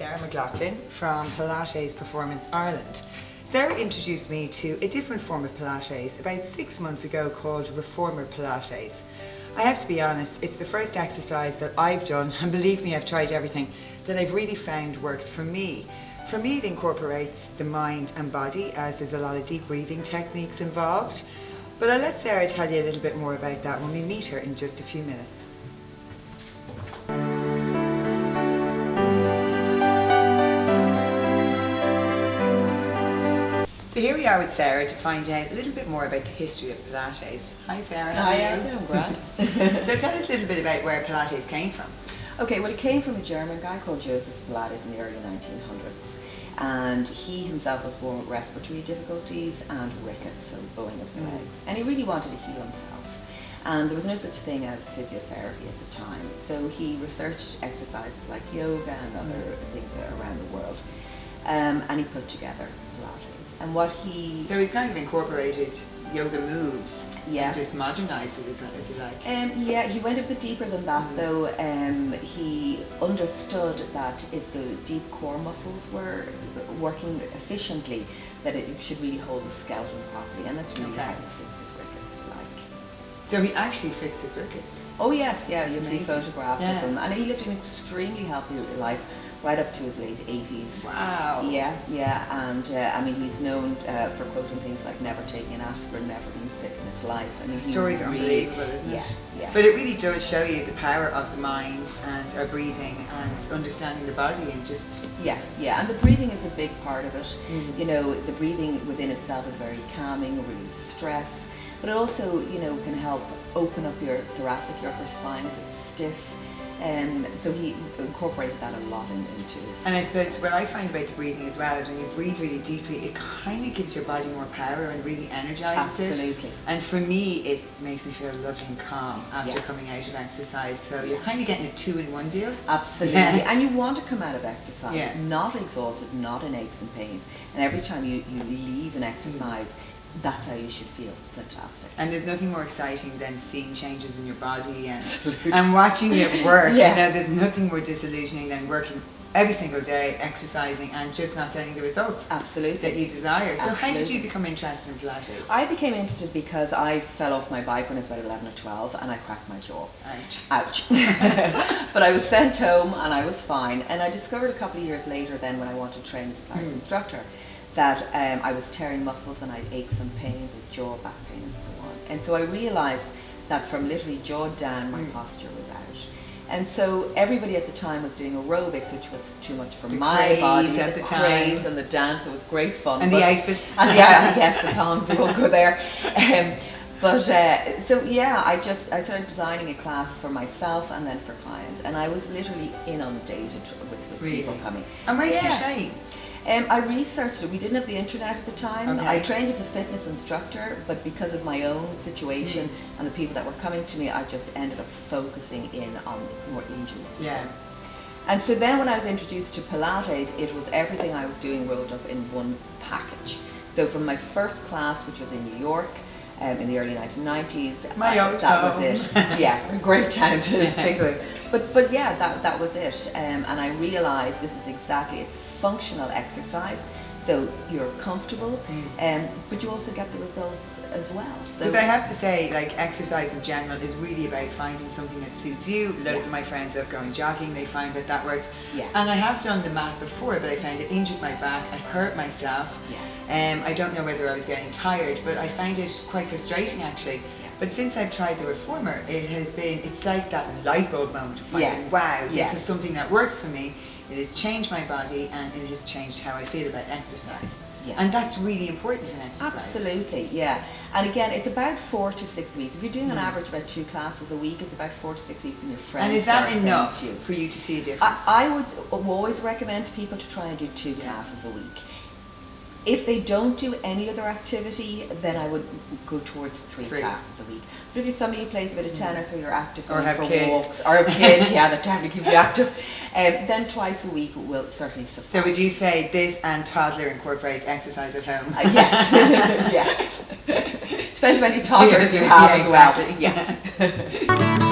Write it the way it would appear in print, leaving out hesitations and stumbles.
Sarah McLaughlin from Pilates Performance Ireland. Sarah introduced me to a different form of Pilates about 6 months ago called Reformer Pilates. I have to be honest, it's the first exercise that I've done, and believe me, I've tried everything, that I've really found works for me. For me, it incorporates the mind and body, as there's a lot of deep breathing techniques involved. But I'll let Sarah tell you a little bit more about that when we meet her in just a few minutes. So here we are with Sarah to find out a little bit more about the history of Pilates. Hi Sarah. Hi, Alison, I'm grand. So tell us a little bit about where Pilates came from. Okay, well, it came from a German guy called Joseph Pilates in the early 1900s. And he himself was born with respiratory difficulties and rickets, so bowing of the legs. And he really wanted to heal himself. And there was no such thing as physiotherapy at the time. So he researched exercises like yoga and other things around the world. And he put together Pilates. And what he... So he's kind of incorporated yoga moves, yeah, and just modernised it, isn't it, if you like? Yeah, he went a bit deeper than that though. He understood that if the deep core muscles were working efficiently, that it should really hold the skeleton properly, and that's really how he fixed his rickets, if you like. So he actually fixed his rickets? Oh yes, yeah, That's you'll see amazing. photographs of him, and he lived an extremely healthy life, right up to his late 80s. Wow. Yeah, and I mean, he's known for quoting things like never taking an aspirin, never been sick in his life. I mean, The stories are really, unbelievable, isn't it? Yeah. But it really does show you the power of the mind and our breathing and understanding the body and just... Yeah, and the breathing is a big part of it. You know, the breathing within itself is very calming, relieves stress, but it also, you know, can help open up your thoracic, your upper spine if it's stiff. So he incorporated that a lot into his... And I suppose what I find about the breathing as well is when you breathe really deeply, it kind of gives your body more power and really energizes it. Absolutely. And for me, it makes me feel lovely and calm after coming out of exercise. So you're kind of getting a 2-in-1 deal. Absolutely. Yeah. And you want to come out of exercise not exhausted, not in aches and pains. And every time you leave an exercise, that's how you should feel. Fantastic. And there's nothing more exciting than seeing changes in your body and watching it work. Yeah. You know, there's nothing more disillusioning than working every single day, exercising and just not getting the results Absolutely. that you desire. So how did Absolutely. you become interested in Pilates? I became interested because I fell off my bike when I was about 11 or 12 and I cracked my jaw. Ouch. But I was sent home and I was fine. And I discovered a couple of years later then, when I wanted to train as a Pilates instructor, that I was tearing muscles and I had aches and pains with jaw, back pain and so on. And so I realised that from literally jaw down my posture was out. And so everybody at the time was doing aerobics, which was too much for my body. At the craze time. And the dance, it was great fun. And the outfits. And yes, the thongs, we won't go there. So yeah, I started designing a class for myself and then for clients, and I was literally inundated with people coming. And where did you train? I researched it. We didn't have the internet at the time. Okay. I trained as a fitness instructor, but because of my own situation and the people that were coming to me, I just ended up focusing in on more injury. Yeah. And so then when I was introduced to Pilates, it was everything I was doing rolled up in one package. So from my first class, which was in New York, in the early 1990s, that was it. Yeah, a great town to think of. But yeah, that was it. And I realised this is exactly, it's functional exercise, so you're comfortable, but you also get the results as well. Because I have to say, like, exercise in general is really about finding something that suits you. Loads of my friends are going jogging, they find that works. Yeah. And I have done the mat before, but I found it injured my back, I hurt myself. Yeah. I don't know whether I was getting tired, but I find it quite frustrating actually. But since I've tried the Reformer, it's like that light bulb moment of finding, wow, this is something that works for me. It has changed my body and it has changed how I feel about exercise. Yeah. And that's really important in exercise. Absolutely, yeah. And again, it's about 4 to 6 weeks. If you're doing on average about 2 classes a week, it's about 4 to 6 weeks when your friends. And is that enough for you to see a difference? I would always recommend to people to try and do 2 classes a week. If they don't do any other activity, then I would go towards 3 classes a week. But if you're somebody who plays a bit of tennis or you're active or have for kids. walks, or have kids, that definitely keeps you active, then twice a week will certainly suffice. So would you say this and toddler incorporates exercise at home? Yes, yes. Depends how many toddlers you have as well. Yeah.